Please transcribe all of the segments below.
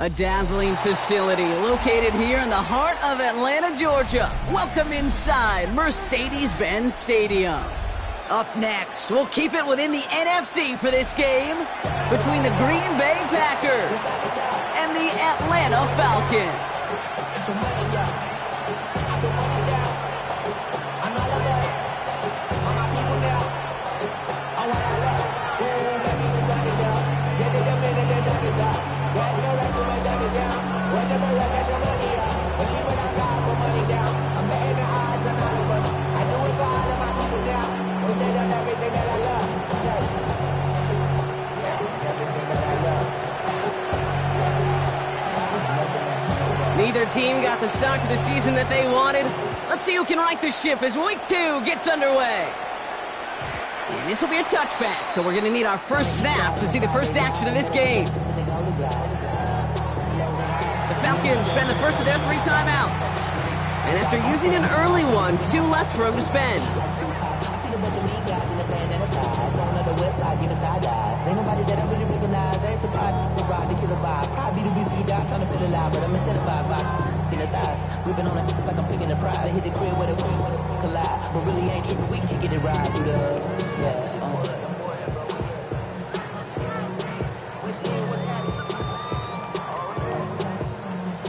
A dazzling facility located here in the heart of Atlanta, Georgia. Welcome inside Mercedes-Benz Stadium. Up next, we'll keep it within the NFC for this game between the Green Bay Packers and the Atlanta Falcons. Neither team got the start to the season that they wanted. Let's see who can right the ship as Week 2 gets underway. And this will be a touchback, so we're going to need our first snap to see the first action of this game. The Falcons spend the first of their 3 timeouts. And after using an early one, 2 left for him to spend. Ain't nobody that I really recognize. I ain't surprised to ride the killer vibe. Probably the reason you die trying to feel alive, but I'm incentivized by in the thighs. Ripping on it like I'm picking a prize. Hit the crib where the queen collide. But really ain't tripping. We can get it right through the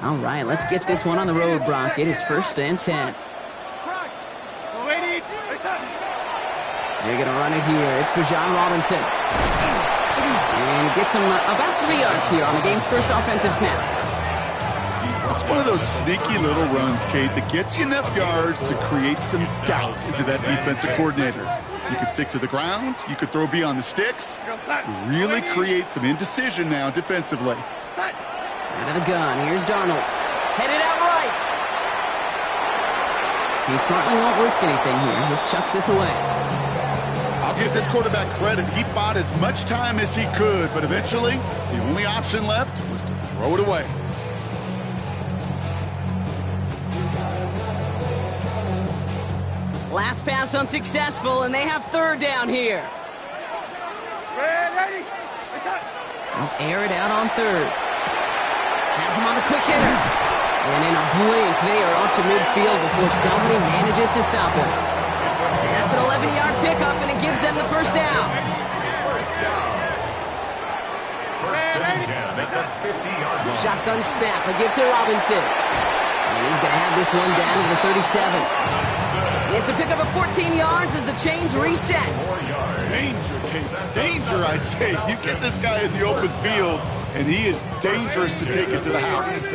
All right, let's get this one on the road, Brock. It is 1st and 10. They're going to run it here. It's Bijan Robinson. And he gets him about 3 yards here on the game's first offensive snap. It's one of those sneaky little runs, Kate, that gets you enough yards to create some doubt into that defensive coordinator. You could stick to the ground. You could throw beyond the sticks. Really create some indecision now defensively. Out of the gun. Here's Darnold. Headed out right. He smartly won't risk anything here. Just chucks this away. I'll give this quarterback credit. He bought as much time as he could, but eventually the only option left was to throw it away. Last pass unsuccessful, and they have 3rd down here. They'll air it out on 3rd. Has him on the quick hitter. And in a blink, they are up to midfield before somebody manages to stop him. That's an 11-yard pickup, and it gives them the 1st down. Shotgun snap, a give to Robinson. And he's going to have this one down to the 37. It's a pickup of 14 yards as the chains reset. Danger, Kate. Danger, I say. You get this guy in the open field, and he is dangerous to take it to the house.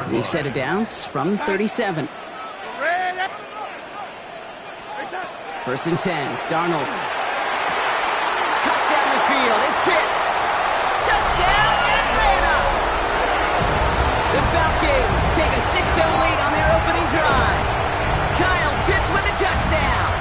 New set of downs from 37. 1st and 10. Darnold. Cut down the field. It's Pitts. Touchdown, Atlanta! The Falcons take a 6-0 lead on their opening drive. Kyle Pitts with a touchdown.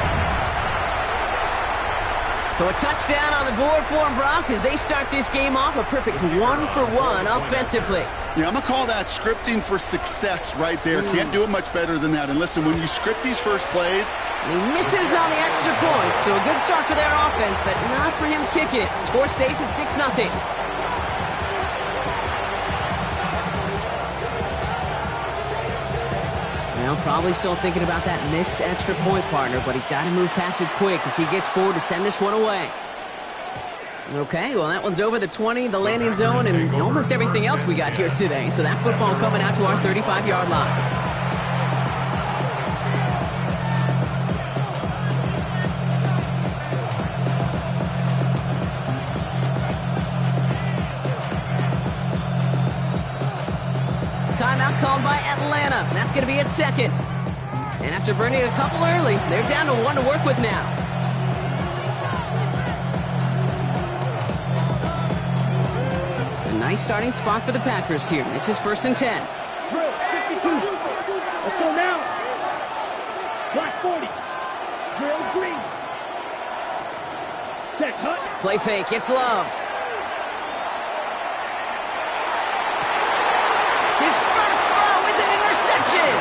So a touchdown on the board for them, Brock, as they start this game off a perfect 1-for-1 offensively. Yeah, I'm going to call that scripting for success right there. Can't do it much better than that. And listen, when you script these first plays... And he misses on the extra point, so a good start for their offense, but not for him kicking it. Score stays at 6-0. Well, probably still thinking about that missed extra point, partner, but he's got to move past it quick as he gets forward to send this one away. Okay, well, that one's over the 20, the landing zone, and almost everything else we got here today. So that football coming out to our 35-yard line. Timeout called by Atlanta. That's going to be at 2nd. And after burning a couple early, they're down to 1 to work with now. A nice starting spot for the Packers here. This is 1st and 10. Drill 52. Let's go now. Black 40. Drill green. Set cut. Play fake. It's Love. His first throw is an interception.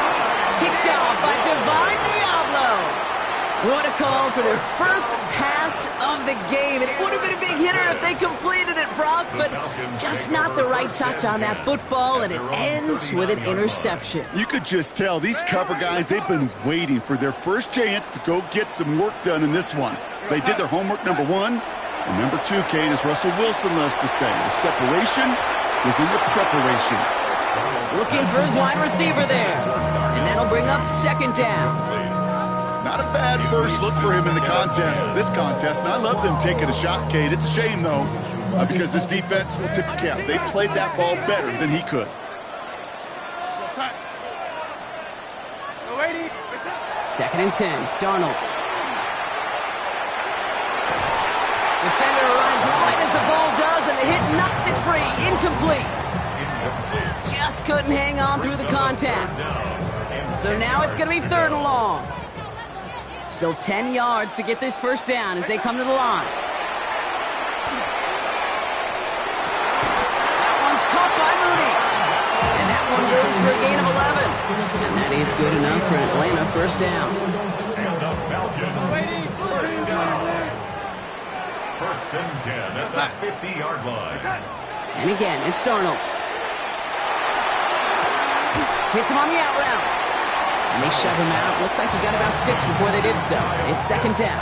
Kicked off by Divine Diablo. What a call for their first pass of the game. And it would have been a big hitter if they completed it. Brock, but just not the right touch on that football, and it ends with an interception. You could just tell these cover guys, they've been waiting for their first chance to go get some work done in this one. They did their homework, number one. And number two, Kate, as Russell Wilson loves to say, the separation was in the preparation. Looking for his wide receiver there. And that'll bring up second down. Not a bad first look for him in the contest, this contest, and I love them taking a shot, Kate. It's a shame, though, because this defense will tip the cap. They played that ball better than he could. Second and 10, Darnold. Defender arrives right as the ball does, and the hit knocks it free. Incomplete. Just couldn't hang on through the contact. So now it's going to be third and long. Still 10 yards to get this first down as they come to the line. That one's caught by Mooney. And that one goes for a gain of 11. And that is good enough for Atlanta first down. First and 10 at the 50-yard line. And again, it's Darnold. Hits him on the out route. And they shove him out. Looks like he got about 6 before they did so. It's second down.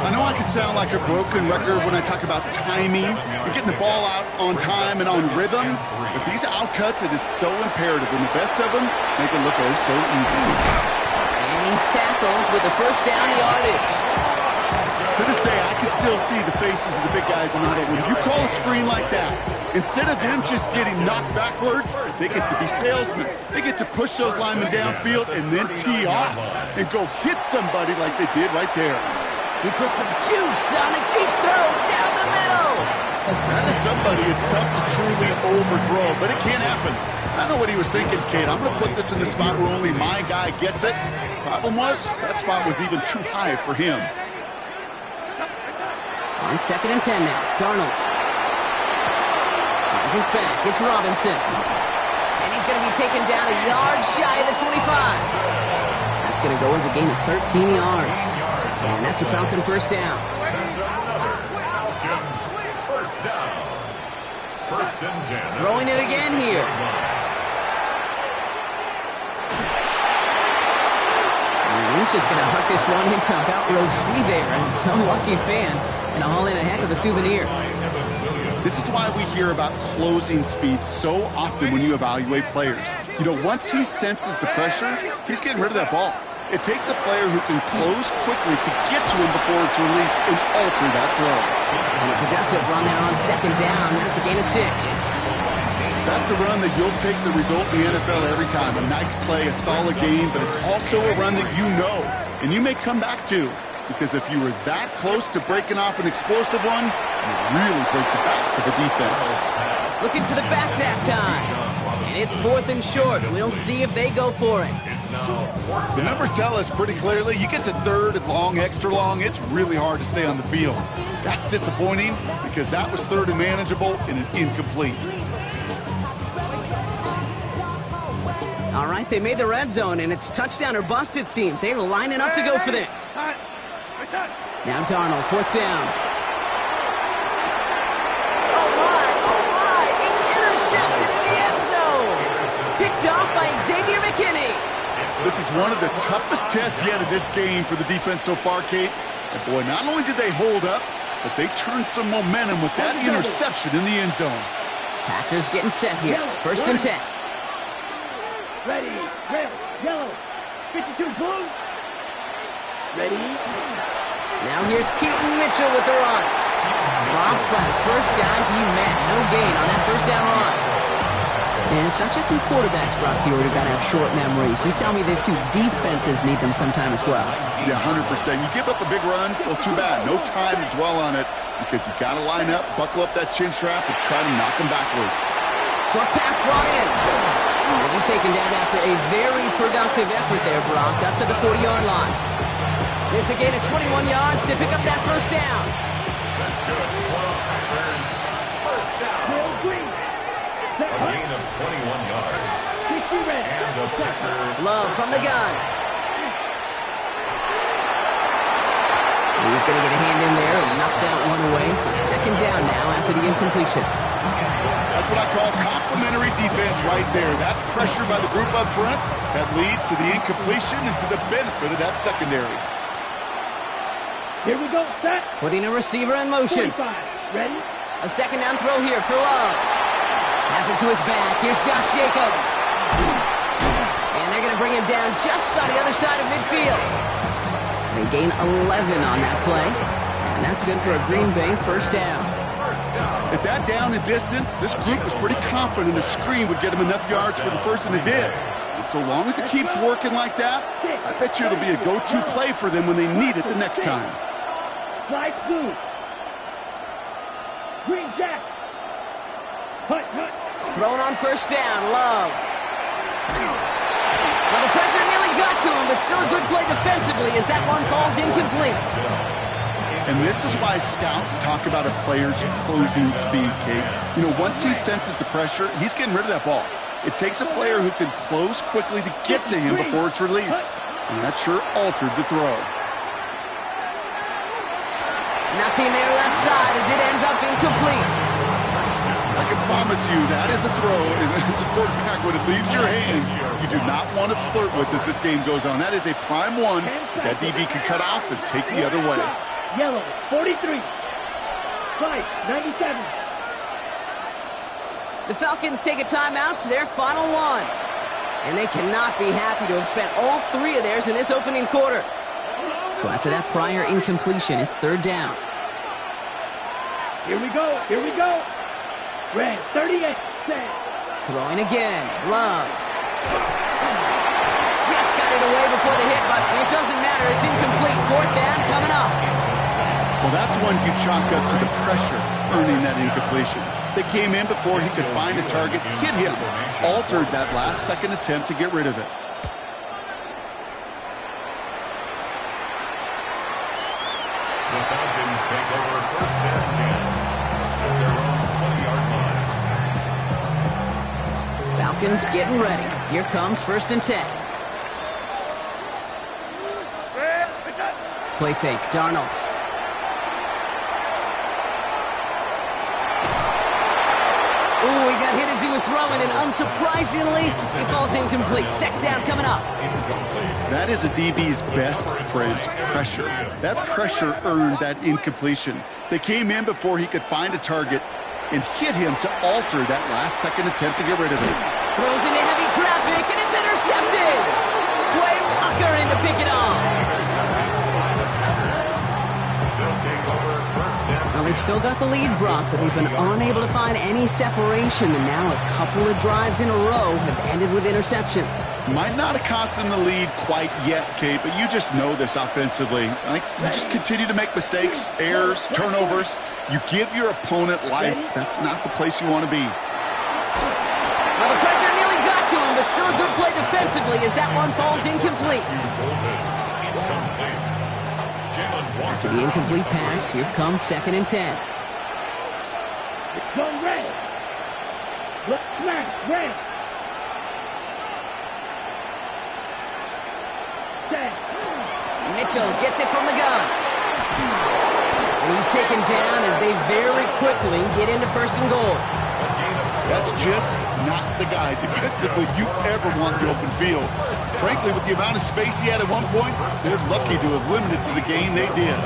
I know I can sound like a broken record when I talk about timing and getting the ball out on time and on rhythm, but these out cuts, it is so imperative, and the best of them make it look oh so easy. And he's tackled with the first down yardage. To this day, I can still see the faces of the big guys in the huddle. When you call a screen like that, instead of them just getting knocked backwards, they get to be salesmen. They get to push those linemen downfield and then tee off and go hit somebody like they did right there. He put some juice on a deep throw down the middle. That is somebody it's tough to truly overthrow, but it can't happen. I know what he was thinking, Kate. I'm going to put this in the spot where only my guy gets it. Problem was, that spot was even too high for him. On second and 10 now, Darnold. Finds his back, it's Robinson. And he's going to be taken down a yard shy of the 25. That's going to go as a gain of 13 yards. And that's a Falcon first down. First down. First and 10. Throwing it again here. And he's just going to hook this one into about row C there. And some lucky fan. And haul in a heck of a souvenir. This is why we hear about closing speed so often when you evaluate players. You know, once he senses the pressure, he's getting rid of that ball. It takes a player who can close quickly to get to him before it's released and alter that throw. And a productive run there on second down. That's a gain of 6. That's a run that you'll take the result in the NFL every time. A nice play, a solid game, but it's also a run that you know and you may come back to. Because if you were that close to breaking off an explosive one, you really break the backs of a defense. Looking for the back that time. And it's fourth and short. We'll see if they go for it. The numbers tell us pretty clearly, you get to third and long, extra long, it's really hard to stay on the field. That's disappointing because that was third and manageable and an incomplete. All right, they made the red zone, and it's touchdown or bust, it seems. They were lining up to go for this. Now Darnold, fourth down. Oh, my, it's intercepted in the end zone. Picked off by Xavier McKinney. This is one of the toughest tests yet of this game for the defense so far, Kate. And boy, not only did they hold up, but they turned some momentum with that interception in the end zone. Packers getting set here. First and 10. Ready, red, yellow, 52 blue. Ready. Now here's Keaton Mitchell with the run. Dropped by the first guy he met. No gain on that first down run. And it's not just some quarterbacks, Brock, here who got to have short memories. You tell me these two defenses need them sometime as well. Yeah, 100%. You give up a big run, well, too bad. No time to dwell on it because you got to line up, buckle up that chin strap, and try to knock them backwards. Short pass brought in. And he's taken down after a very productive effort there, Brock, up to the 40-yard line. It's a gain of 21 yards to pick up that first down. That's good for the Packers. First down. Green. A gain of 21 yards. 60 red. And the Packers. Love from the gun. He's going to get a hand in there and knock that one away. So second second down now after the incompletion. That's what I call complementary defense right there. That pressure by the group up front, that leads to the incompletion and to the benefit of that secondary. Here we go, set. Putting a receiver in motion. 45. Ready? A second down throw here for Love. Has it to his back. Here's Josh Jacobs. And they're going to bring him down just on the other side of midfield. They gain 11 on that play. And that's good for a Green Bay first down. At that down and distance, this group was pretty confident the screen would get him enough yards for the first, and it did. And so long as it keeps working like that, I bet you it'll be a go-to play for them when they need it the next time. Slide blue. Green Jack. Hut, hut. Thrown on first down, Love. Well, the pressure nearly got to him, but still a good play defensively as that one falls incomplete. And this is why scouts talk about a player's closing speed, Kate. You know, once he senses the pressure, he's getting rid of that ball. It takes a player who can close quickly to get to him before it's released. And that sure altered the throw. Nothing there left side as it ends up incomplete. I can promise you that is a throw, and it's a quarterback when it leaves your hands. You do not want to flirt with as this game goes on. That is a prime one that DB can cut off and take the other way. Yellow, 43. Slide, 97. The Falcons take a timeout to their final one. And they cannot be happy to have spent all three of theirs in this opening quarter. So after that prior incompletion, it's third down. Here we go, here we go. Red, 38, set. Throwing again, Love. Just got it away before the hit, but it doesn't matter. It's incomplete. Fourth down coming up. Well, that's one you chalk up to the pressure earning that incompletion. They came in before he could find a target, hit him, altered that last-second attempt to get rid of it. The Falcons take over first and 10 at their own 20-yard line. Falcons getting ready. Here comes first and 10. Play fake, Darnold. Ooh, he got hit as he was throwing, and unsurprisingly, he falls incomplete. Second down coming up. That is a DB's best friend, pressure. That pressure earned that incompletion. They came in before he could find a target and hit him to alter that last-second attempt to get rid of it. Throws into heavy traffic, and it's intercepted! Quay Walker in to pick it off. Well, they've still got the lead, Brock, but they've been unable to find any separation, and now a couple of drives in a row have ended with interceptions. Might not have cost them the lead quite yet, Kate, but you just know this offensively. Like, you just continue to make mistakes, errors, turnovers. You give your opponent life. That's not the place you want to be. Well, the pressure nearly got to him, but still a good play defensively as that one falls incomplete. After the incomplete pass, here comes second and 10. Go red. Let's smash red. Set. Mitchell gets it from the gun. And he's taken down as they very quickly get into first and goal. That's just not the guy defensively you ever want in the open field. Frankly, with the amount of space he had at one point, they're lucky to have limited to the game they did.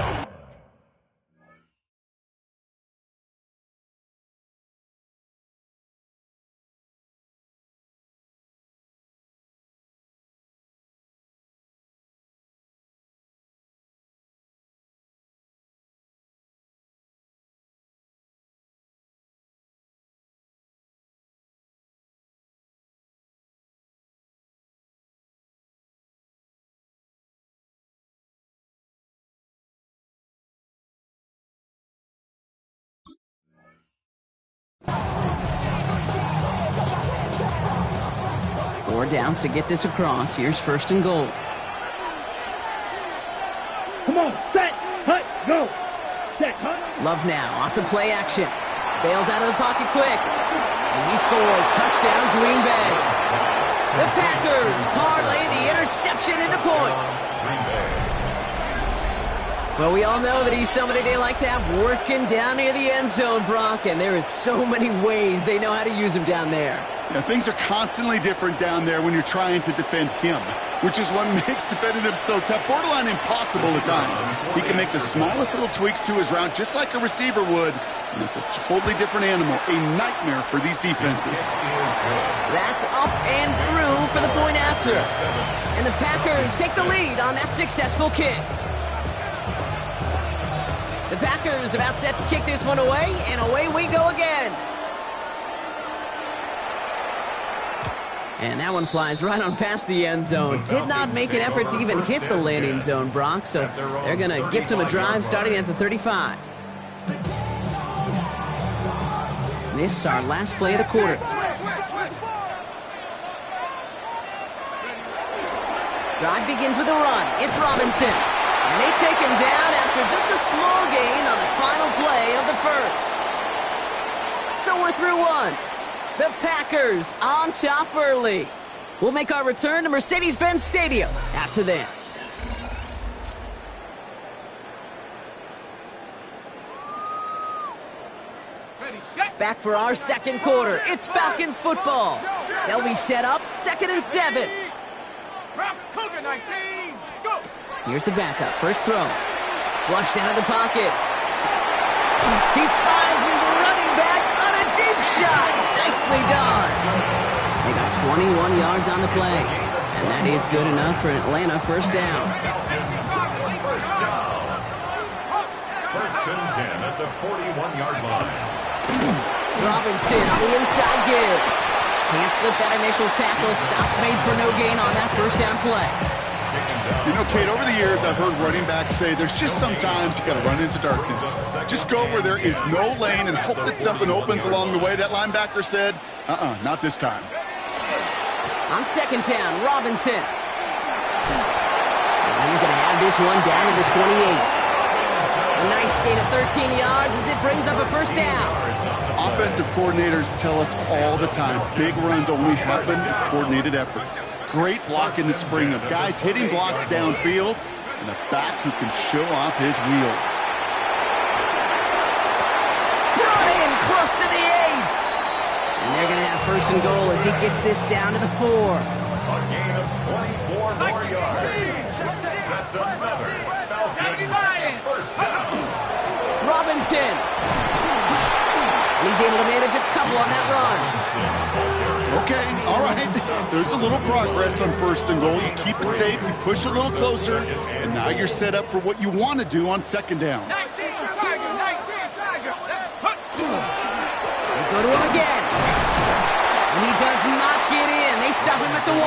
Four downs to get this across. Here's first and goal. Come on, set, hut, go. Set, hut. Love now, off the play action. Bails out of the pocket quick. And he scores. Touchdown, Green Bay. The Packers parlay the interception into points. Well, we all know that he's somebody they like to have working down near the end zone, Brock, and there is so many ways they know how to use him down there. Yeah, things are constantly different down there when you're trying to defend him, which is what makes defending him so tough, borderline impossible at times. He can make the smallest little tweaks to his route just like a receiver would, and it's a totally different animal, a nightmare for these defenses. That's up and through for the point after. And the Packers take the lead on that successful kick. The Packers about set to kick this one away, and away we go again. And that one flies right on past the end zone. Did not make an effort to even hit the landing zone, Brock, so they're going to gift him a drive starting at the 35. This is our last play of the quarter. Drive begins with a run. It's Robinson. And they take him down after just a small gain on the final play of the first. So we're through one. The Packers on top early. We'll make our return to Mercedes-Benz Stadium after this. Back for our second quarter. It's Falcons football. They'll be set up 2nd and 7. Here's the backup. First throw. Flushed out of the pocket. He finds his running back on a deep shot. Nicely done. They got 21 yards on the play. And that is good enough for Atlanta. First down. First and 10 at the 41-yard line. Robinson on the inside give. Can't slip that initial tackle. Stops made for no gain on that first down play. You know, Kate, over the years, I've heard running backs say there's just sometimes you got to run into darkness. Just go where there is no lane and hope that something opens along the way. That linebacker said, not this time. On second down, Robinson. And he's going to have this one down to the 28. A nice gain of 13 yards as it brings up a first down. Offensive coordinators tell us all the time, big runs only happen with coordinated efforts. Great block in the spring of guys hitting blocks downfield and a back who can show off his wheels. Brought in close to the 8. And they're going to have first and goal as he gets this down to the 4. A gain of 24 more yards. That's another Falcons first down. Robinson. He's able to manage a couple on that run. Okay, all right. There's a little progress on first and goal. You keep it safe, you push a little closer, and now you're set up for what you want to do on second down. They go to him again. And he does not get in. They stop him at the 1.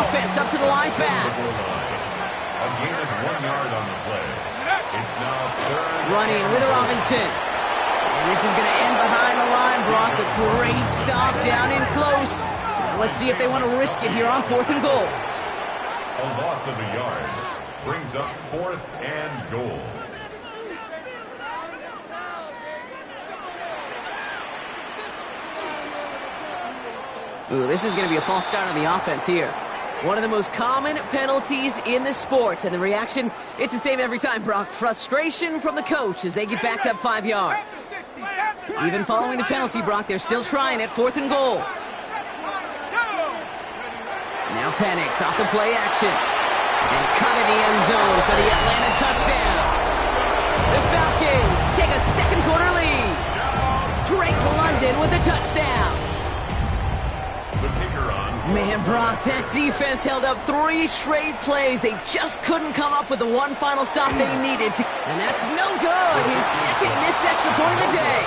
Offense up to the line fast. A gain of 1 yard on the play. It's now third. Running with Robinson. And this is going to end behind the line, Brock. A great stop down in close. Now let's see if they want to risk it here on 4th and goal. A loss of a yard brings up 4th and goal. Ooh, this is going to be a false start on the offense here. One of the most common penalties in the sport, and the reaction, it's the same every time, Brock. Frustration from the coach as they get backed up 5 yards. Even following the penalty, Brock, they're still trying at 4th and goal. Now Penix off the play action. And cut in the end zone for the Atlanta touchdown. The Falcons take a second quarter lead. Drake London with the touchdown. The kicker on. Man, Brock, that defense held up 3 straight plays. They just couldn't come up with the one final stop they needed. And that's no good. His second missed extra point of the day.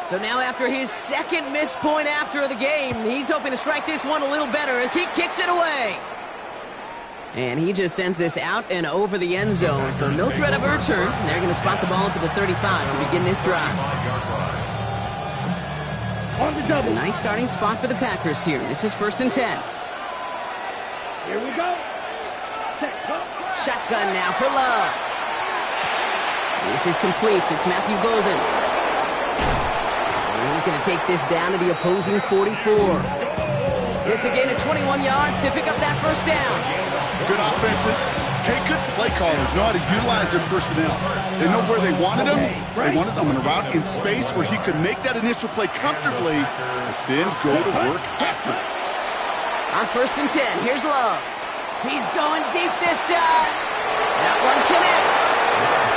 So now after his second missed point after the game, he's hoping to strike this one a little better as he kicks it away. And he just sends this out and over the end zone. So no threat of a return. And they're going to spot the ball up at the 35 to begin this drive. On the double. A nice starting spot for the Packers here. This is 1st and 10. Here we go. Shotgun now for Love. This is complete. It's Matthew Golden. He's going to take this down to the opposing 44. It's a gain of 21 yards to pick up that first down. Good offenses. Okay, good play callers know how to utilize their personnel. They know where they wanted him. They wanted him on a route in space where he could make that initial play comfortably, but then go to work after it. On 1st and 10, here's Love. He's going deep this time. That one connects.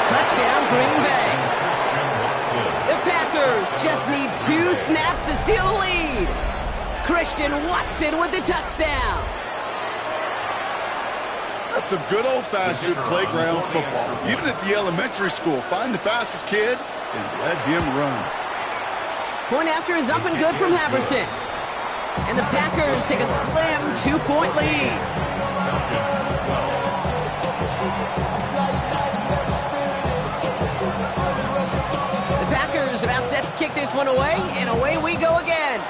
Touchdown, Green Bay. The Packers just need 2 snaps to steal the lead. Christian Watson with the touchdown. That's some good old-fashioned playground football. Even at the elementary school, find the fastest kid and let him run. Point after is up and good from Haverson. And the Packers take a slim 2-point lead. The Packers about set to kick this one away, and away we go again.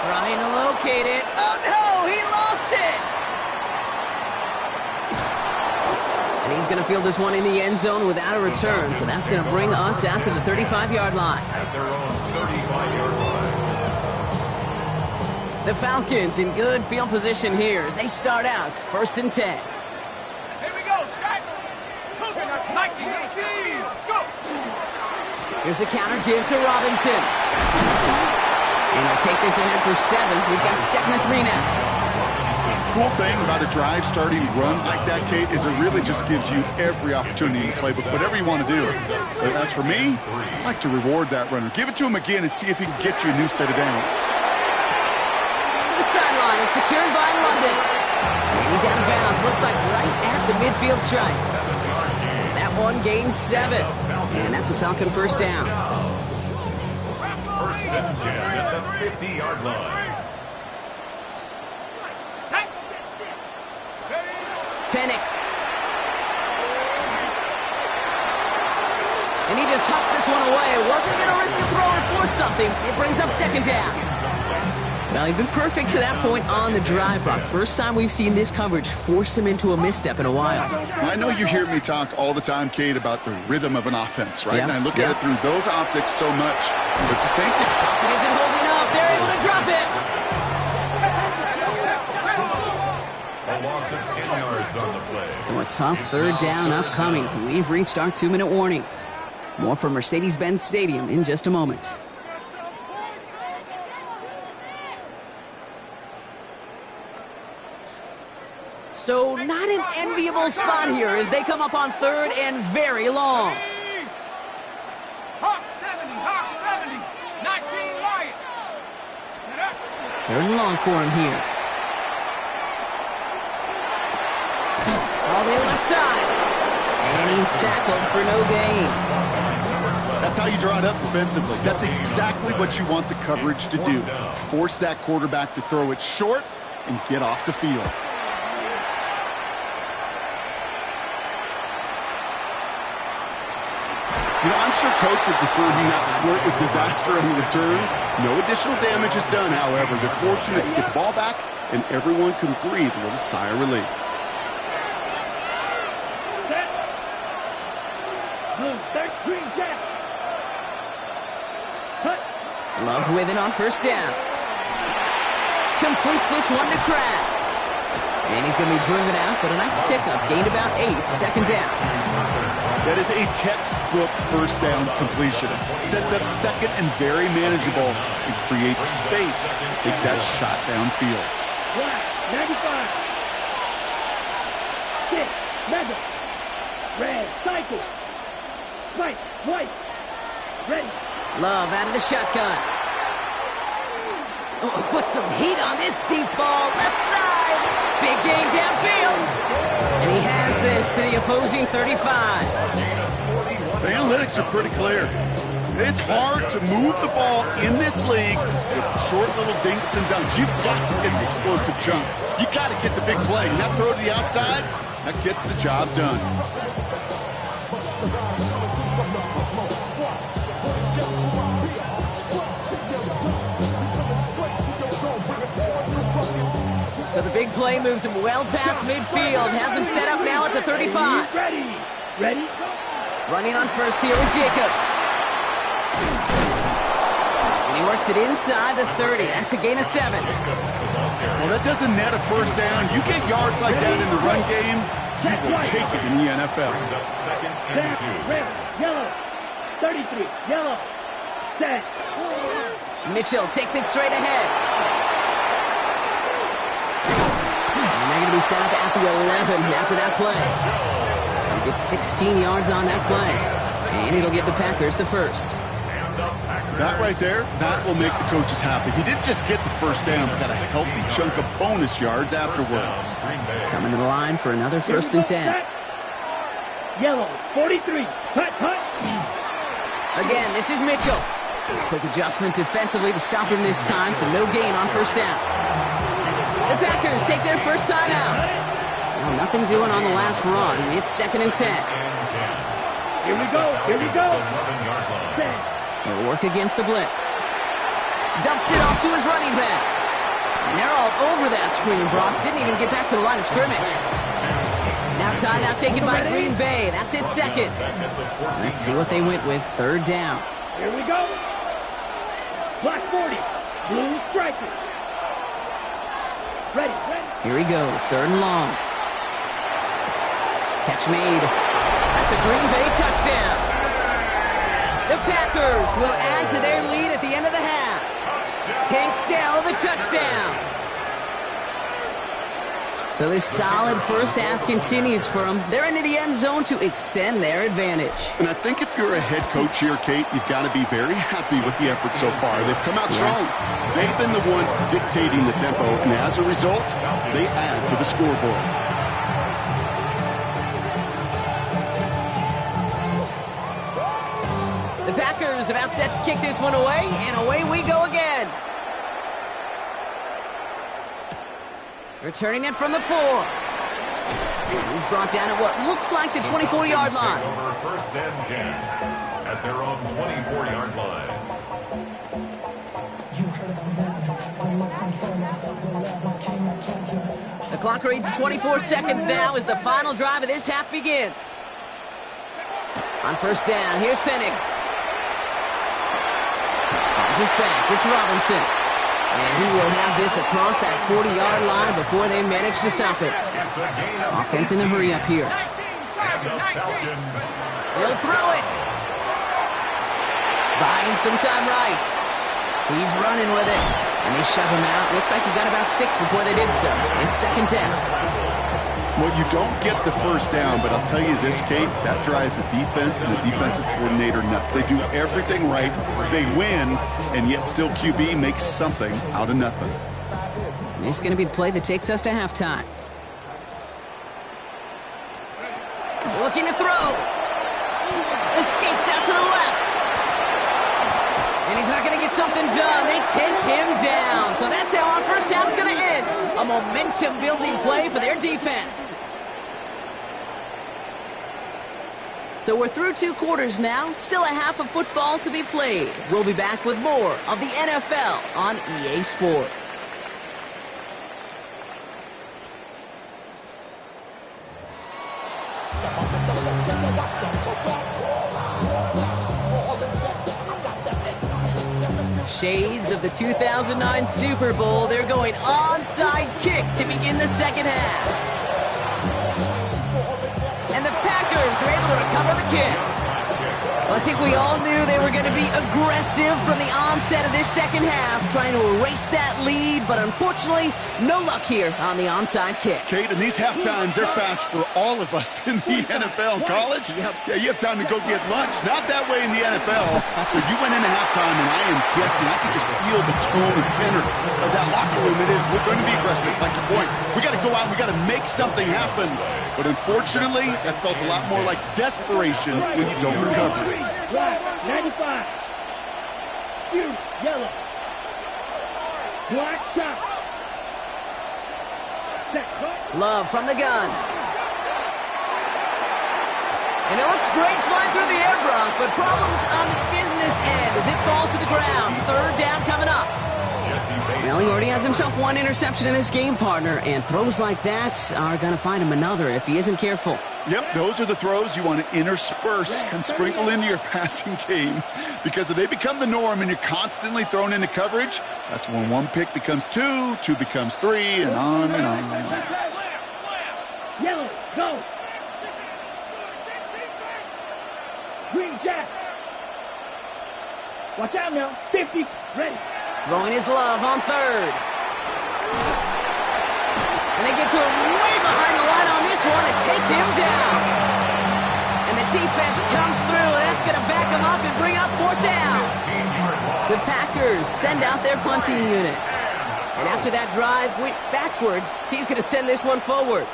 Trying to locate it. Oh, no, he lost it. And he's going to field this one in the end zone without a return. So that's going to bring us out to the 35-yard line. At their own 35-yard line. The Falcons in good field position here as they start out 1st and 10. Here we go, Shaq. Nike, go. Here's a counter give to Robinson. And he'll take this ahead for 7. We've got 2nd and 3 now. Cool thing about a drive starting run like that, Kate, is it really just gives you every opportunity to play with whatever you want to do. But as for me, I like to reward that runner. Give it to him again and see if he can get you a new set of downs. The sideline is secured by London. And he's out of bounds. Looks like right at the midfield stripe. That one gains 7. And that's a Falcon first down. 1st and 10 at the 50-yard line. Penix. And he just hucks this one away. Wasn't going to risk a throw or force something. It brings up 2nd down. Well, he'd been perfect to that point on the drive, Brock. First time we've seen this coverage force him into a misstep in a while. I know you hear me talk all the time, Kate, about the rhythm of an offense, right? Yeah. And I look at it through those optics so much. It's the same thing. Pocket isn't holding up. They're able to drop it. A loss of 10 yards on the play. So a tough 3rd down upcoming. We've reached our 2-minute warning. More from Mercedes-Benz Stadium in just a moment. So not an enviable spot here as they come up on 3rd and very long. Hawk 70, 19 Lion. 3rd and long for him here. All the left side. And he's tackled for no gain. That's how you draw it up defensively. That's exactly what you want the coverage to do. Force that quarterback to throw it short and get off the field. You know, I'm sure Coach would prefer he not flirt with disaster on the return. No additional damage is done, however. They're fortunate to get the ball back, and everyone can breathe a little sigh of relief. Love with it on 1st down. Completes this one to Kraft. And he's going to be driven out, but a nice pickup. Gained about 8, 2nd down. That is a textbook 1st down completion. Sets up 2nd and very manageable and creates space to take that shot downfield. 95. 6, mega. Red, cycle. White, white. Ready. Love out of the shotgun. Oh, put some heat on this deep ball. Left side. Big gain downfield. And he has this to the opposing 35. The analytics are pretty clear. It's hard to move the ball in this league with short little dinks and dunks. You've got to get the explosive chunk. You got to get the big play. And that throw to the outside, that gets the job done. So the big play moves him well past midfield. Has him set up now at the 35. Ready. Ready. Running on 1st here with Jacobs. works it inside the 30. That's a gain of 7. Well, that doesn't net a first down. You get yards like that in the run game, you will take it in the NFL. Brings up 2nd and 2. Red, yellow, 33, yellow, set. Mitchell takes it straight ahead. And they're going to be set up at the 11 after that play. He gets 16 yards on that play. And it'll give the Packers the first. That right there, that will make the coaches happy. He didn't just get the first down, but got a healthy chunk of bonus yards afterwards. Coming to the line for another 1st and 10. Yellow, 43, hut, hut. Again, this is Mitchell. Quick adjustment defensively to stop him this time, so no gain on first down. The Packers take their first time out. Well, nothing doing on the last run. It's 2nd and 10. Here we go, here we go. He'll work against the blitz. Dumps it off to his running back. And they're all over that screen. Brock didn't even get back to the line of scrimmage. Now timeout taken by Green Bay. That's it, 2nd. Let's see what they went with. 3rd down. Here we go. Black 40, blue striker. Ready, ready. Here he goes, 3rd and long. Catch made. That's a Green Bay touchdown. The Packers will add to their lead at the end of the half. Tank Dell the touchdown. So this solid first half continues for them. They're into the end zone to extend their advantage. And I think if you're a head coach here, Kate, you've got to be very happy with the effort so far. They've come out strong. They've been the ones dictating the tempo, and as a result, they add to the scoreboard. The Packers about set to kick this one away, and away we go again. Returning it from the 4. He's brought down at what looks like the 24-yard line. Over 1st and 10 at their own 24-yard line. The clock reads 24 seconds now as the final drive of this half begins. On 1st down, here's Penix. Finds his back, it's Robinson. And he will have this across that 40-yard line before they manage to stop it. Offense in the hurry up here. He'll throw it. Buying some time right. He's running with it. And they shove him out. Looks like he got about 6 before they did so. It's 2nd down. Well, you don't get the first down, but I'll tell you this, Kate, that drives the defense and the defensive coordinator nuts. They do everything right. They win, and yet still QB makes something out of nothing. This is going to be the play that takes us to halftime. Looking to throw. Escapes out to the left. And he's not going to get something done. They take him down. So that's how our first half's going to end. A momentum-building play for their defense. So we're through 2 quarters now. Still a half of football to be played. We'll be back with more of the NFL on EA Sports. Shades of the 2009 Super Bowl. They're going onside kick to begin the second half. And the Packers are able to recover the kick. Well, I think we all knew they were going to be aggressive from the onset of this second half, trying to erase that lead, but unfortunately, no luck here on the onside kick. Kate, in these half times, they're fast for all of us in the NFL and college. Yep. Yeah, you have time to go get lunch. Not that way in the NFL. So you went into halftime, and I am guessing, I could just feel the tone and tenor of that locker room. It is, we're going to be aggressive, like your point. We got to go out, we got to make something happen. But unfortunately, that felt a lot more like desperation when you don't recover. Black, 95. Huge, yellow. Black shot. Love from the gun. And it looks great flying through the air, Brock, but problems on the business end as it falls to the ground. 3rd down coming up. Well, he already has himself 1 interception in this game, partner, and throws like that are going to find him another if he isn't careful. Yep, those are the throws you want to intersperse and sprinkle into your passing game, because if they become the norm and you're constantly thrown into coverage, that's when one pick becomes two, two becomes three, and on and on and on. Yellow, go. Green jack. Watch out now. 50, ready. Throwing his love on third. And they get to him way behind the line on this one and take him down. And the defense comes through, and that's going to back him up and bring up fourth down. The Packers send out their punting unit. And after that drive went backwards, he's going to send this one forward.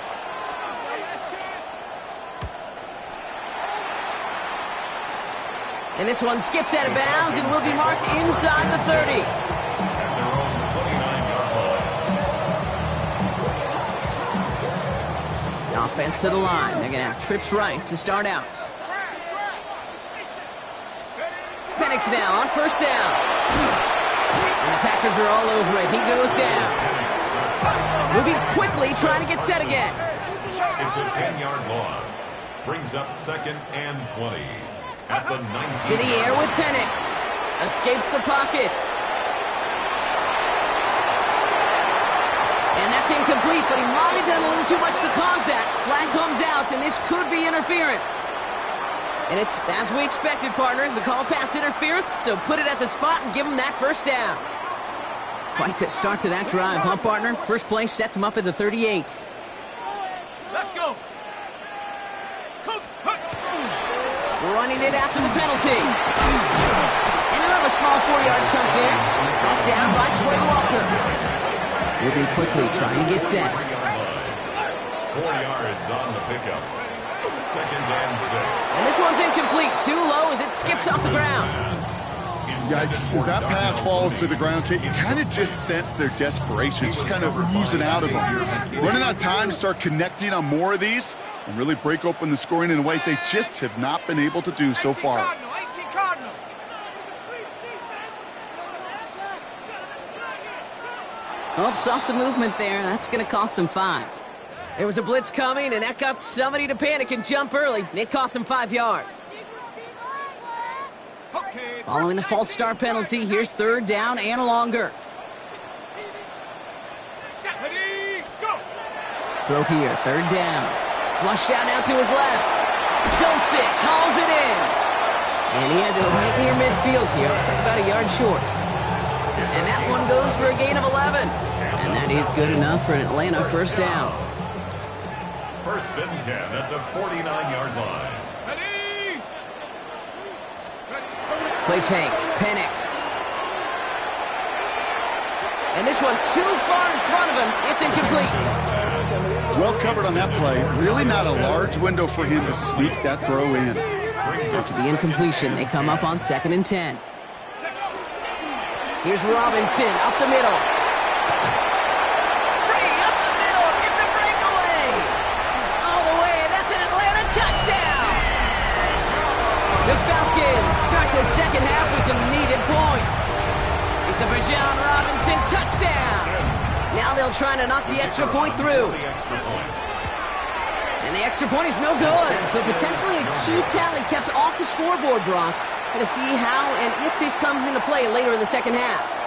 And this one skips out of bounds and will be marked inside the 30. Offense to the line. They're going to have trips right to start out. Penix now on first down. And the Packers are all over it. He goes down. Moving quickly, trying to get set again. It's a 10-yard loss. Brings up 2nd and 20. At the 19. To the air with Penix. Escapes the pocket. And that's incomplete, but he might have done a little too much to cause that. Flag comes out, and this could be interference. And it's as we expected, partner. The call pass interference, so put it at the spot and give him that first down. Quite the start to that drive, huh, partner? First play sets him up at the 38. Let's go. Running it after the penalty. And another small 4-yard chunk there. Brought down by Quay Walker. Moving quickly, trying to get set. 4 yards on the pickup. 2nd and 6. And this one's incomplete. Too low as it skips off the ground. Yikes, as that pass falls to the ground, Kate, you kind of just sense their desperation, just kind of oozing out of them. Running out of time to start connecting on more of these and really break open the scoring in a way they just have not been able to do so far. Oh, saw some movement there. That's going to cost them 5. There was a blitz coming, and that got somebody to panic and jump early. It cost them 5 yards. Following the false start penalty, here's 3rd down and longer. Throw here, 3rd down. Flush out now to his left. Dulcich hauls it in. And he has it right near midfield here. It's like about a yard short. And that one goes for a gain of 11. And that is good enough for an Atlanta first down. 1st and 10 at the 49-yard line. Play fake, Penix. And this one too far in front of him. It's incomplete. Well covered on that play. Really not a large window for him to sneak that throw in. After the incompletion, they come up on 2nd and 10. Here's Robinson up the middle. Free up the middle. It's a breakaway. All the way, and that's an Atlanta touchdown. The Falcons start the second half with some needed points. It's a Bijan Robinson touchdown. Now they'll try to knock the extra point through. And the extra point is no good. So potentially a key tally kept off the scoreboard, Brock. Going to see how and if this comes into play later in the second half.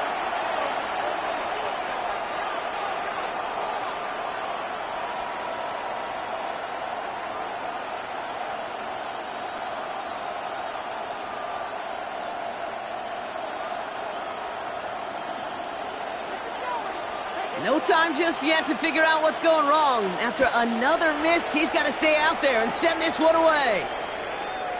No time just yet to figure out what's going wrong. After another miss, he's got to stay out there and send this one away.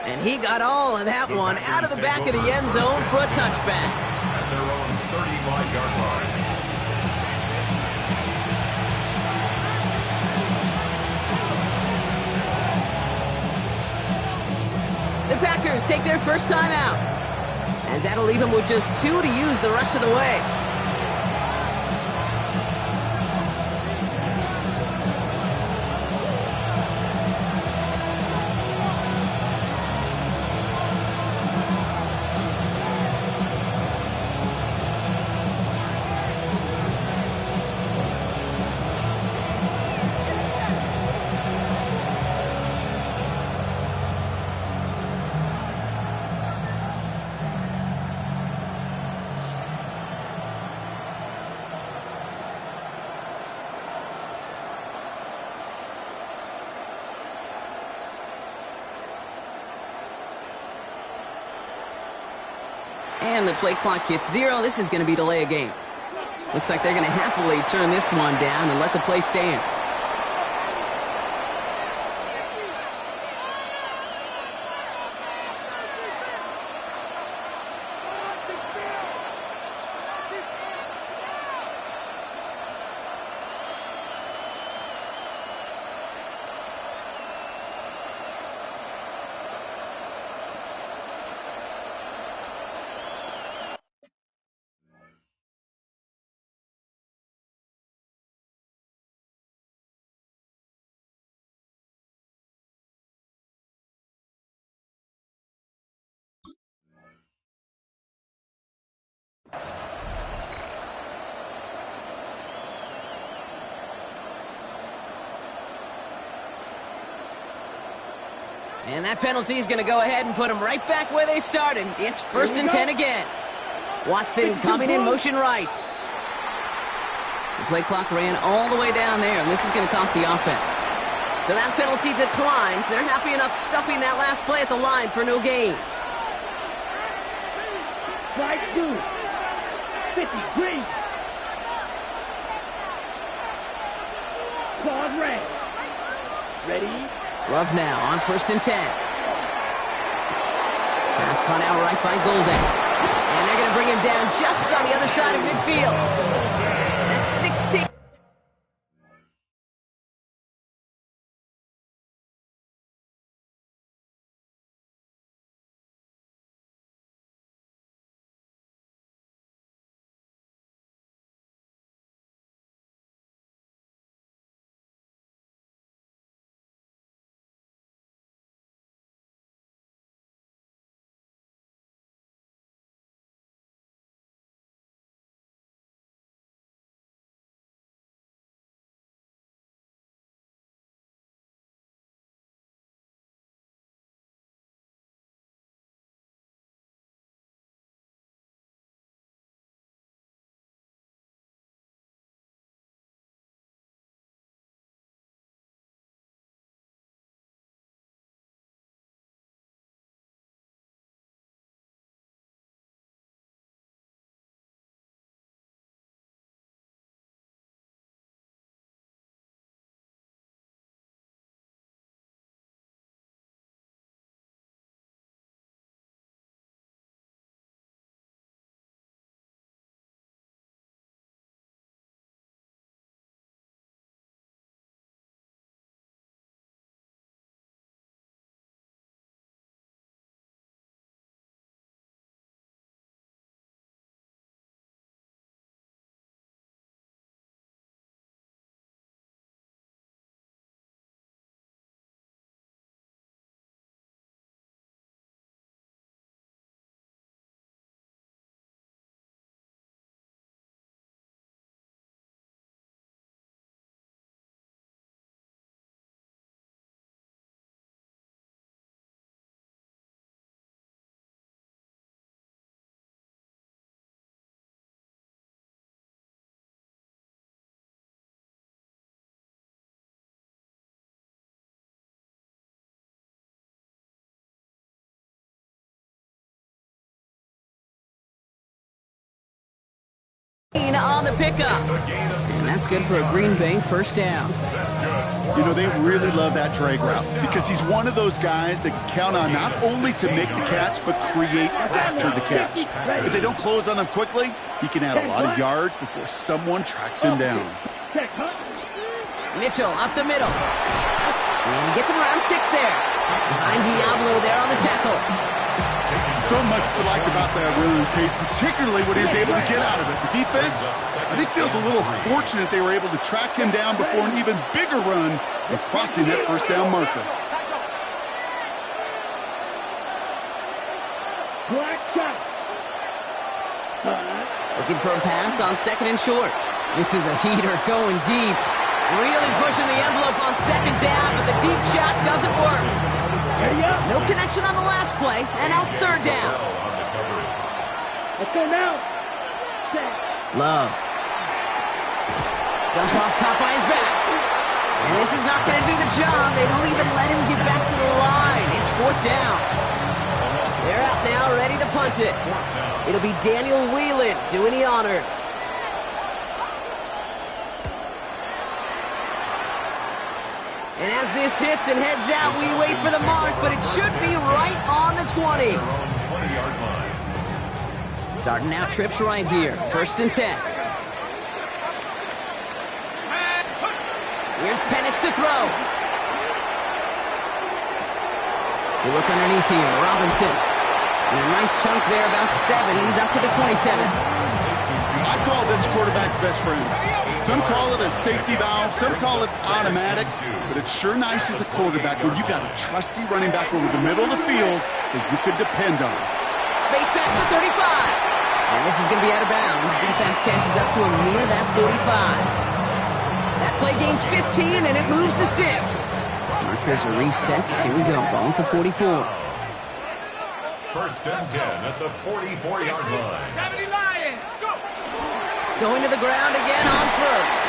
And he got all of that one out of the back of the end zone for a touchback. At their own 35-yard line. The Packers take their first time out, as that'll leave them with just 2 to use the rest of the way. And the play clock hits 0. This is going to be delay a game. Looks like they're going to happily turn this one down and let the play stand. And that penalty is going to go ahead and put them right back where they started. It's 1st and 10 again. Watson coming in motion right. The play clock ran all the way down there, and this is going to cost the offense. So that penalty declines. They're happy enough stuffing that last play at the line for no gain. Strike 2. 50 green. Card red. Ready? Love now on 1st and 10. Pass caught out right by Golden. And they're going to bring him down just on the other side of midfield. That's 16. On the pickup. And that's good for a Green Bay first down. You know, they really love that drag route because he's one of those guys that can count on not only to make the catch, but create after the catch. If they don't close on him quickly, he can add a lot of yards before someone tracks him down. Mitchell up the middle. And he gets him around 6 there. Behind Diablo there on the tackle. So much to like about that run, Kate, particularly what he's able to get out of it. The defense, I think, feels a little fortunate they were able to track him down before an even bigger run and crossing that first down marker. Looking for a pass on 2nd and short. This is a heater going deep. Really pushing the envelope on 2nd down, but the deep shot doesn't work. No connection on the last play, and now it's 3rd down. Let's go now. Love. Jump off, caught by his back. And this is not going to do the job. They don't even let him get back to the line. It's 4th down. They're out now, ready to punt it. It'll be Daniel Whelan doing the honors. And as this hits and heads out, we wait for the mark, but it should be right on the 20. Starting out trips right here. 1st and 10. Here's Penix to throw. We look underneath here. Robinson. And a nice chunk there, about 7. He's up to the 27. I call this quarterback's best friend. Some call it a safety valve, some call it automatic, but it's sure nice as a quarterback when you got a trusty running back over the middle of the field that you could depend on. Space pass to 35. And this is going to be out of bounds. Defense catches up to him near that 45. That play gains 15, and it moves the sticks. Markers are reset. Here we go. Ball at the 44. 1st and 10 at the 44-yard line. 70 Lions, go! Going to the ground again on 1st.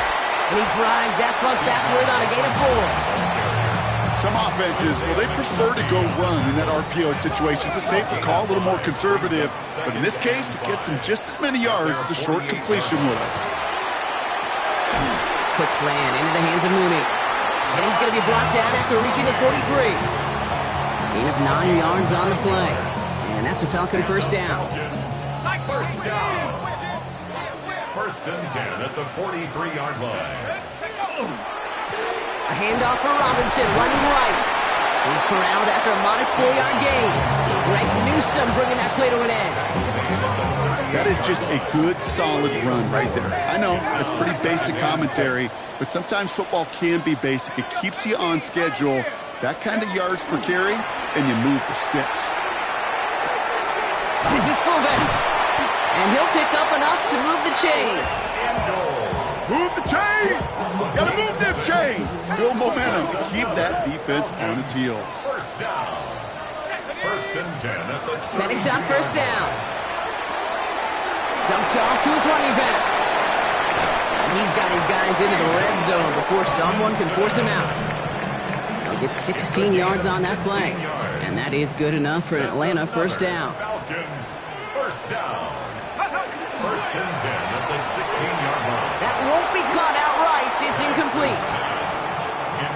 And he drives that puck backward on a gain of 4. Some offenses, well, they prefer to go run in that RPO situation. It's a safer call, a little more conservative. But in this case, it gets him just as many yards as a short completion would have. Quick slant into the hands of Mooney. And he's going to be brought down after reaching the 43. Gain of 9 yards on the play. And that's a Falcon 1st down. 1st down. 1st and 10 at the 43-yard line. A handoff for Robinson, running right. He's corralled after a modest 4-yard gain. Greg Newsome bringing that play to an end. That is just a good, solid run right there. I know, it's pretty basic commentary, but sometimes football can be basic. It keeps you on schedule, that kind of yards per carry, and you move the sticks. It's his fullback. And he'll pick up enough to move the chains. Move the chains! Gotta move them chains! Build momentum. Keep that defense on its heels. 1st down. 1st and 10 at the... Penix on 1st down. Dumped off to his running back. And he's got his guys into the red zone before someone can force him out. He'll get 16 yards on that play. And that is good enough for an Atlanta 1st down. Falcons 1st down. 1st and 10 at the 16-yard line. That won't be caught outright. It's incomplete.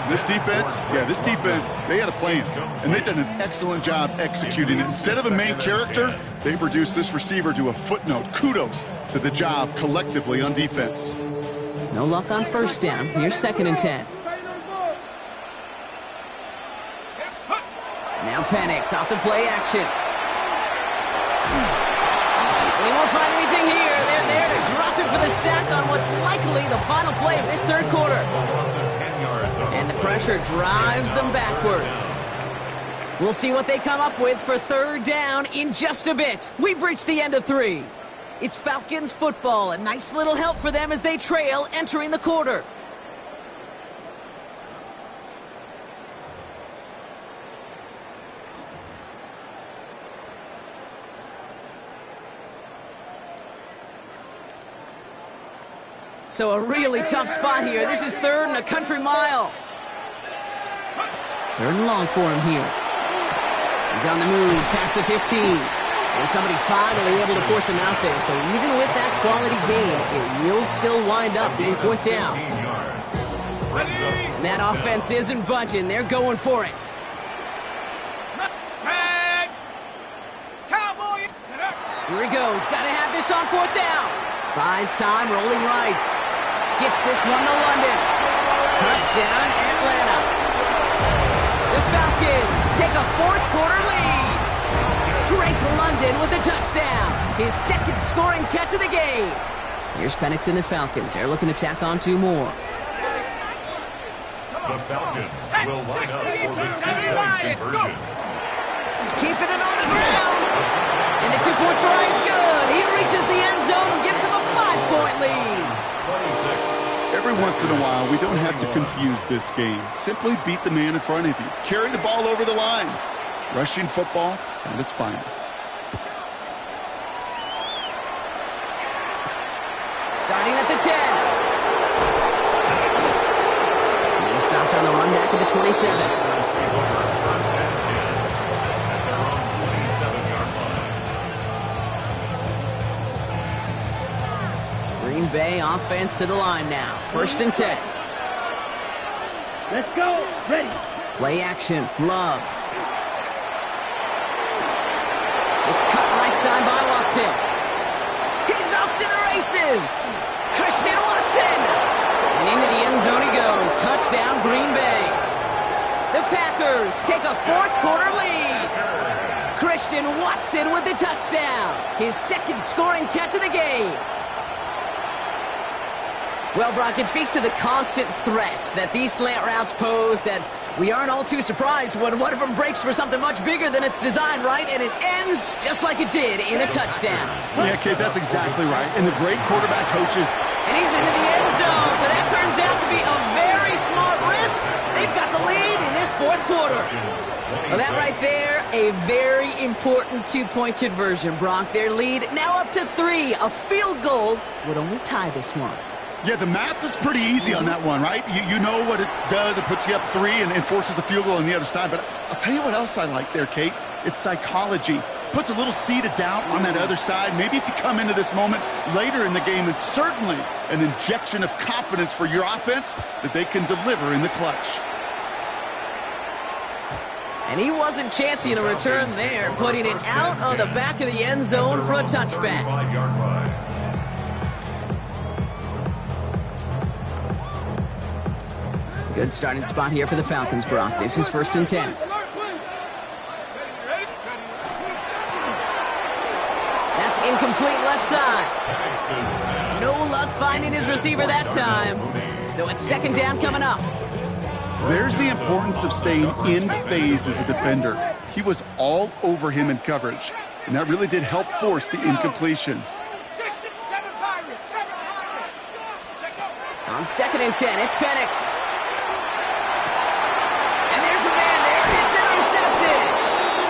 This defense, they had a plan, and they've done an excellent job executing it. Instead of a main character, they've reduced this receiver to a footnote. Kudos to the job collectively on defense. No luck on 1st down. Here's 2nd and 10. Now Penix off the play action. And he won't find anything here. They're there to drop it for the sack on what's likely the final play of this 3rd quarter. And the pressure drives them backwards. We'll see what they come up with for 3rd down in just a bit. We've reached the end of 3. It's Falcons football. A nice little help for them as they trail entering the quarter. So a really tough spot here. This is 3rd and a country mile. 3rd and long for him here. He's on the move past the 15. And somebody finally able to force him out there. So even with that quality gain, it will still wind up being 4th down. And that offense isn't budging. They're going for it. Here he goes. Got to have this on 4th down. Buys time, rolling right. Gets this one to London. Touchdown, Atlanta. The Falcons take a 4th quarter lead. Drake London with the touchdown. His 2nd scoring catch of the game. Here's Penix and the Falcons. They're looking to tack on 2 more. The Falcons will line up for the 2-point conversion. Keeping it on the ground. And the 2-point try is good. He reaches the end zone and gives them a 5-point lead. 26. Every once in a while, we don't have to confuse this game. Simply beat the man in front of you. Carry the ball over the line. Rushing football at its finest. Starting at the 10. He stopped on the run back at the 27. Bay offense to the line now. 1st and 10. Let's go. Ready. Play action. Love. It's cut right side by Watson. He's off to the races. Christian Watson. And into the end zone he goes. Touchdown, Green Bay. The Packers take a 4th quarter lead. Christian Watson with the touchdown. His 2nd scoring catch of the game. Well, Brock, it speaks to the constant threats that these slant routes pose that we aren't all too surprised when one of them breaks for something much bigger than it's designed, right? And it ends just like it did in a touchdown. Yeah, Kate, that's exactly right. And the great quarterback coaches. And he's into the end zone, so that turns out to be a very smart risk. They've got the lead in this 4th quarter. Well, that right there, a very important 2-point conversion, Brock. Their lead now up to 3. A field goal would only tie this one. Yeah, the math is pretty easy on that one, right? You know what it does. It puts you up 3 and forces a field goal on the other side. But I'll tell you what else I like there, Kate. It's psychology. Puts a little seed of doubt on that other side. Maybe if you come into this moment later in the game, it's certainly an injection of confidence for your offense that they can deliver in the clutch. And he wasn't chancing a return there, putting it out of the back of the end zone for a touchback. Good starting spot here for the Falcons, Brock. This is 1st and 10. That's incomplete left side. No luck finding his receiver that time. So it's 2nd down coming up. There's the importance of staying in phase as a defender. He was all over him in coverage, and that really did help force the incompletion. On 2nd and 10, it's Penix. And there's a man there. It's intercepted.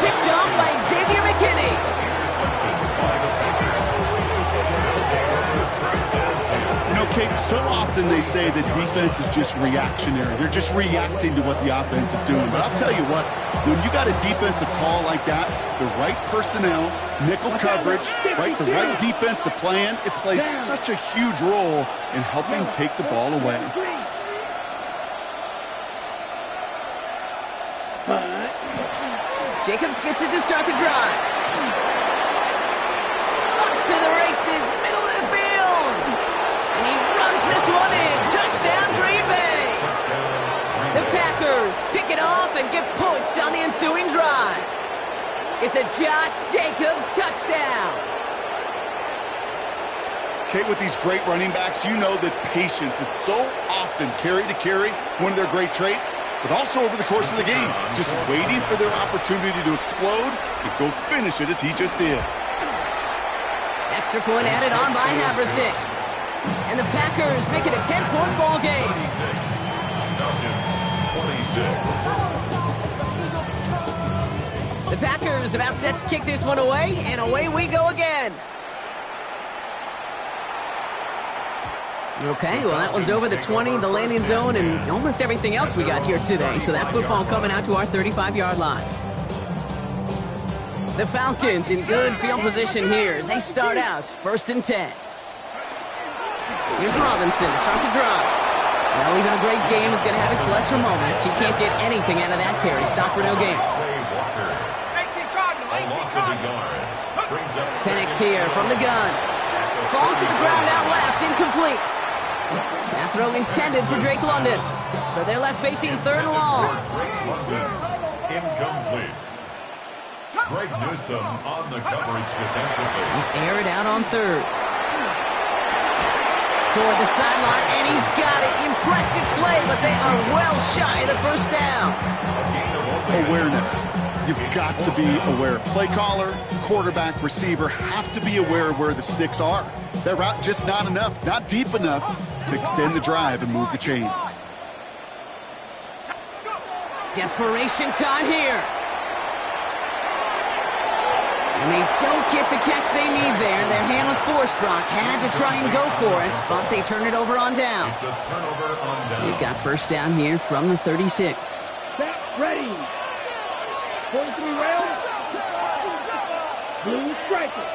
Picked off by Xavier McKinney. You know, Kate, so often they say that defense is just reactionary. They're just reacting to what the offense is doing. But I'll tell you what, when you got a defensive call like that, the right personnel, nickel coverage, right, the right defensive plan, it plays such a huge role in helping take the ball away. Jacobs gets it to start the drive. Up to the races, middle of the field. And he runs this one in. Touchdown, Green Bay. The Packers pick it off and get points on the ensuing drive. It's a Josh Jacobs touchdown. Kate, with these great running backs, you know that patience is so often carry to carry, one of their great traits, but also over the course of the game, just waiting for their opportunity to explode and go finish it as he just did. Extra point added on by Haversick. And the Packers make it a 10-point ball game. 26. The Packers about set to kick this one away, and away we go again. Okay, well, that one's over the 20, the landing zone, and almost everything else we got here today. So that football coming out to our 35-yard line. The Falcons in good field position here as they start out 1st and 10. Here's Robinson to start the drive. Well, even a great game is going to have its lesser moments. You can't get anything out of that carry. Stop for no gain. Penix here from the gun. Falls to the ground out left, incomplete. That throw intended for Drake London. So they're left facing 3rd and long. Incomplete. Greg Newsome on the coverage defensively. Air it out on 3rd. Toward the sideline, and he's got it. Impressive play, but they are well shy of the 1st down. Awareness. You've got to be aware. Play caller, quarterback, receiver have to be aware of where the sticks are. That route just not enough, not deep enough to extend the drive and move the chains. Desperation time here. And they don't get the catch they need there. Their hand was forced, Brock. Had to try and go for it, but they turn it over on downs. It's a turnover on downs. We've got 1st down here from the 36. Set, ready. 43 rounds. Blue striker.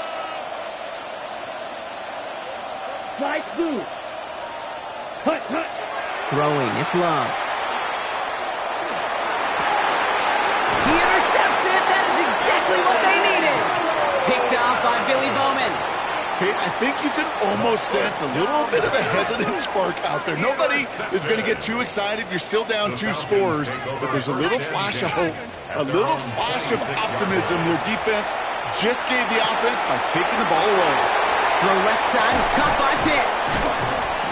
Slide through. Cut, cut. Throwing, it's Love. He intercepts it. That is exactly what they needed. Picked off by Billy Bowman. Okay, I think you can almost sense a little bit of a hesitant spark out there. Nobody is going to get too excited. You're still down 2 scores, but there's a little flash of hope, a little flash of optimism. Their defense just gave the offense by taking the ball away. The left side is caught by Pitts.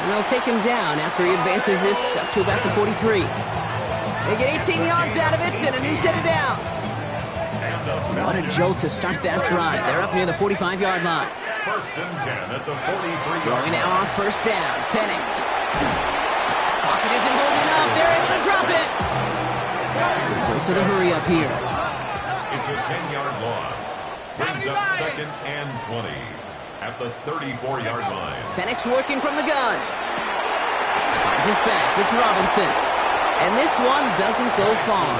And they'll take him down after he advances this up to about the 43. They get 18 yards out of it and a new set of downs. What a jolt to start that drive. They're up near the 45-yard line. First and 10 at the 43. Throwing now on first down. Penix. Pocket isn't holding up. They're able to drop it. Dose of the hurry up here. It's a 10-yard loss. Brings up second and 20 at the 34-yard line. Penix working from the gun. Finds his back. It's Robinson. And this one doesn't go far.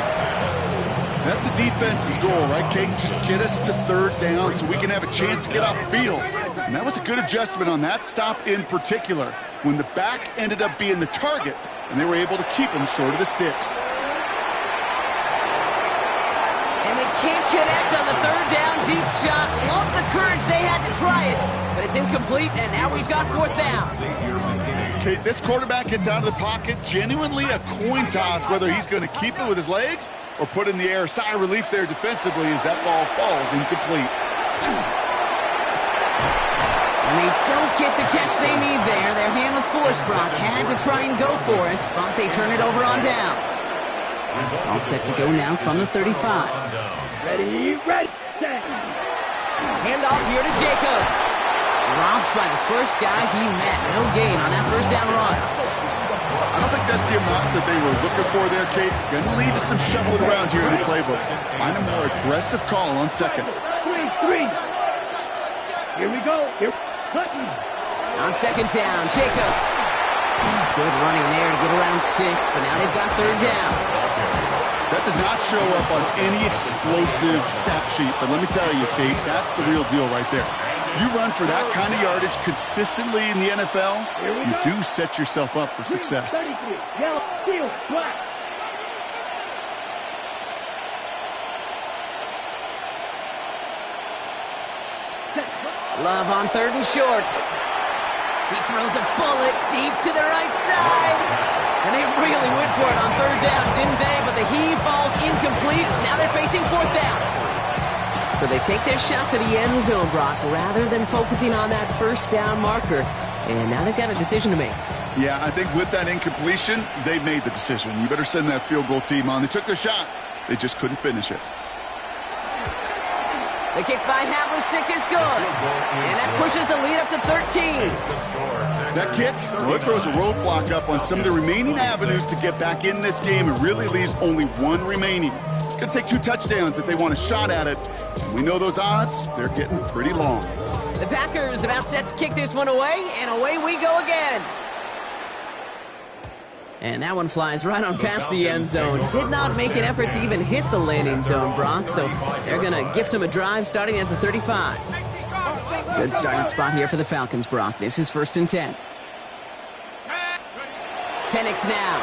That's a defense's goal, right, Kate? Just get us to third down so we can have a chance to get off the field. And that was a good adjustment on that stop in particular, when the back ended up being the target, and they were able to keep him short of the sticks. And they can't connect on the third down deep shot. Love the courage they had to try it, but it's incomplete, and now we've got fourth down. Kate, this quarterback gets out of the pocket, genuinely a coin toss whether he's going to keep it with his legs or put in the air. Sigh of relief there defensively as that ball falls incomplete. And they don't get the catch they need there. Their hand was forced. Brock had to try and go for it, but they turn it over on downs. All set to go now from the 35. Ready, ready, set. Handoff here to Jacobs. Dropped by the first guy he met. No gain on that first down run. I don't think that's the amount that they were looking for there, Kate. Going to lead to some shuffling around here in the playbook. Find a more aggressive call on second. 3-3. Here we go. Here. Hutton. On second down, Jacobs. Good running there to get around 6, but now they've got third down. That does not show up on any explosive stat sheet, but let me tell you, Kate, that's the real deal right there. You run for that kind of yardage consistently in the NFL, you do set yourself up for success. 33. Yellow, steel, black. Love on third and short. He throws a bullet deep to the right side. And they really went for it on third down, didn't they? But the heave falls incomplete. Now they're facing fourth down. So they take their shot for the end zone, Brock, rather than focusing on that first down marker. And now they've got a decision to make. Yeah, I think with that incompletion, they made the decision. You better send that field goal team on. They took their shot. They just couldn't finish it. The kick by Havlicek is good. And that pushes the lead up to 13. That kick, well, it throws a roadblock up on some of the remaining avenues to get back in this game. It really leaves only one remaining. It's going to take 2 touchdowns if they want a shot at it. And we know those odds, they're getting pretty long. The Packers about set to kick this one away, and away we go again. And that one flies right on past the end zone. Did not make an effort to even hit the landing zone, Brock, so they're going to gift him a drive starting at the 35. Good starting spot here for the Falcons, Brock. This is first and 10. Penix now.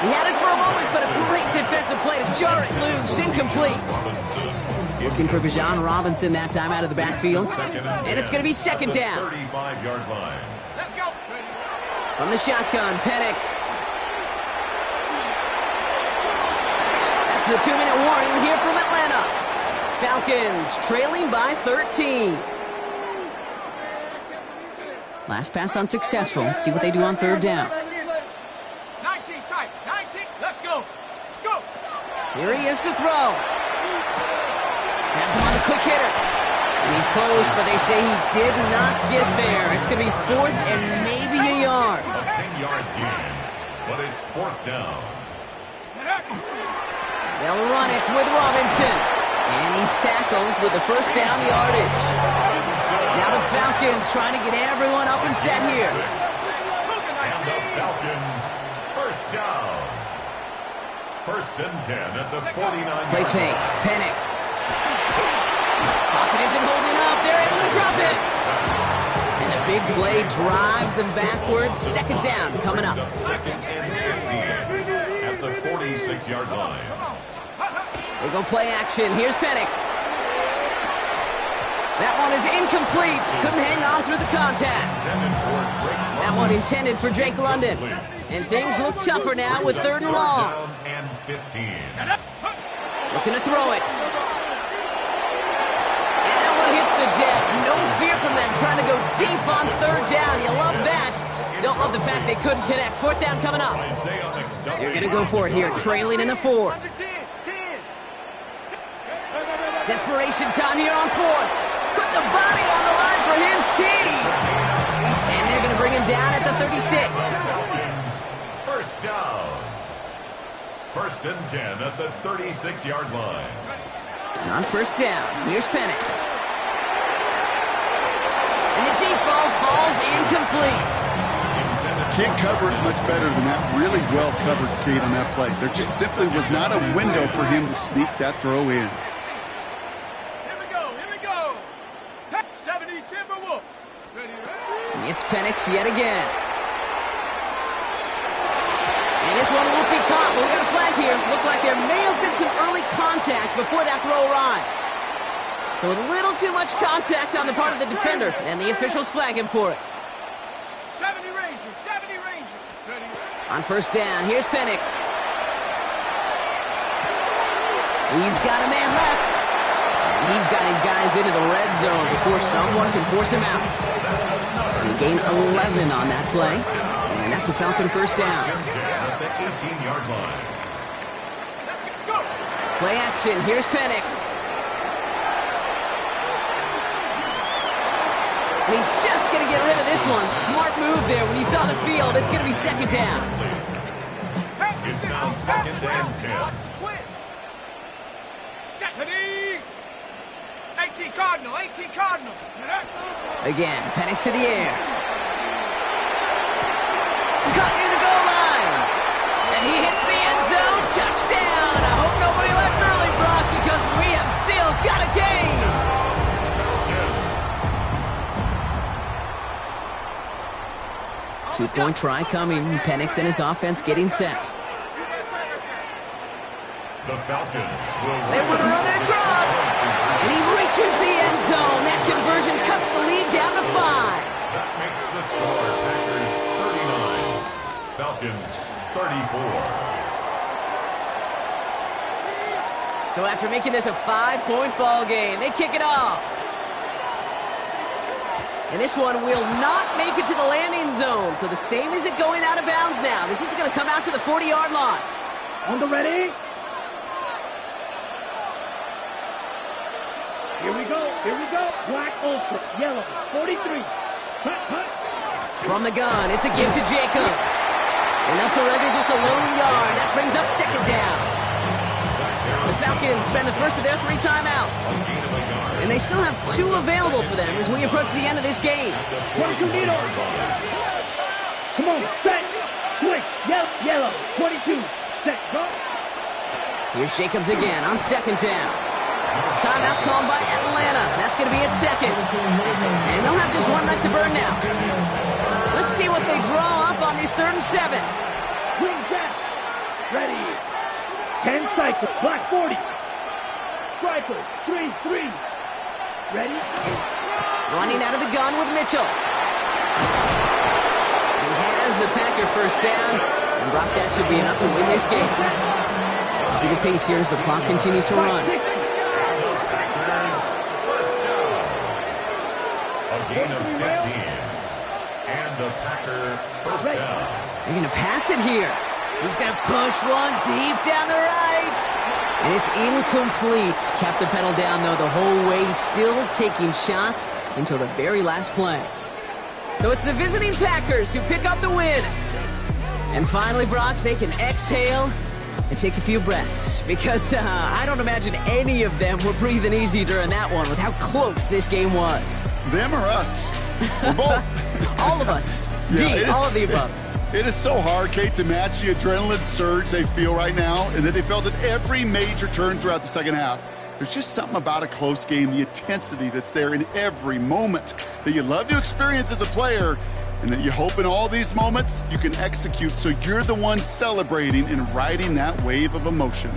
He had it for a moment, but a great defensive play to jar it loose. Incomplete. Looking for Bijan Robinson that time out of the backfield. And it's going to be second down. 35-yard line. Let's go. From the shotgun, Penix. That's the 2-minute warning here from Atlanta. Falcons trailing by 13. Last pass unsuccessful. Let's see what they do on third down. 19 tight. 19. Let's go. Let's go. Here he is to throw. Has him on the quick hitter. And he's close, but they say he did not get there. It's going to be fourth and maybe a yard. A 10-yard gain, but it's fourth down. They'll run it with Robinson. And he's tackled with the first down yardage. Now the Falcons trying to get everyone up and set here. And the Falcons, first down. First and 10 at the 49. Play fake. Penix. Pocket isn't holding up. They're able to drop it. And the big play drives them backwards. Second down coming up. Second and 15 at the 46-yard line. They go play action. Here's Penix. That one is incomplete. Couldn't hang on through the contact. That one intended for Drake London. And things look tougher now with 3rd and long. And 15. Looking to throw it. And that one hits the deck. No fear from them trying to go deep on 3rd down. You love that. Don't love the fact they couldn't connect. 4th down coming up. They're going to go for it here, trailing in the 4th. Desperation time here on 4th. Put the body on the line for his team. And they're going to bring him down at the 36. First down. 1st and 10 at the 36-yard line. And on 1st down, here's Penix. And the deep ball falls incomplete. Can't cover it much better than that. Really well covered, Kate, on that play. There just simply was not a window for him to sneak that throw in. It's Penix yet again. And this one won't be caught, but we got a flag here. Looked like there may have been some early contact before that throw arrived. So a little too much contact on the part of the defender, and the officials flag him for it. 70 Rangers, 70 Rangers. On 1st down, here's Penix. He's got a man left. And he's got his guys into the red zone before someone can force him out. He gained 11 on that play, and that's a Falcon 1st down. At the 18-yard line. Play action, here's Penix. And he's just going to get rid of this one. Smart move there. When you saw the field, it's going to be 2nd down. It's now 2nd and 10. 18 Cardinal, 18 Cardinals. Again, Penix to the air. Caught near the goal line. And he hits the end zone. Touchdown. I hope nobody left early, Brock, because we have still got a game. Two-point try coming. Penix and his offense getting set. The Falcons will They want to run it across. And he reaches the end zone. That conversion cuts the lead down to 5. That makes the score Packers 39, Falcons 34. So after making this a 5-point ball game, they kick it off. And this one will not make it to the landing zone. So the same as it going out of bounds now. This is going to come out to the 40-yard line. On the ready. Here we go. Black ultra, yellow, 43. Cut. From the gun, it's a give to Jacobs. And they'll surrender just a lone yard. That brings up 2nd down. The Falcons spend the first of their 3 timeouts. And they still have 2 available for them as we approach the end of this game. 22 needles. Come on, set. Switch, yellow, 22. Set, go. Here's Jacobs again on 2nd down. Timeout called by Atlanta. That's going to be at 2nd. And they'll have just 1 left to burn now. Let's see what they draw up on this 3rd and 7. Swing back. Ready. 10 cycles. Black 40. Striker. 3. Ready. Running out of the gun with Mitchell. He has the Packer 1st down. And Brock, that should be enough to win this game. Keeping the pace here as the clock continues to run. Gain of 15. And the Packer 1st down. They're going to pass it here. He's going to push one deep down the right. And it's incomplete. Kept the pedal down, though, the whole way. Still taking shots until the very last play. So it's the visiting Packers who pick up the win. And finally, Brock, they can exhale and take a few breaths. Because I don't imagine any of them were breathing easy during that one with how close this game was. Them or us? We're both. All of us. Yeah, all of the above. It is so hard, Kate, to match the adrenaline surge they feel right now and that they felt at every major turn throughout the second half. There's just something about a close game, the intensity that's there in every moment that you love to experience as a player, and that you hope in all these moments you can execute so you're the one celebrating and riding that wave of emotion.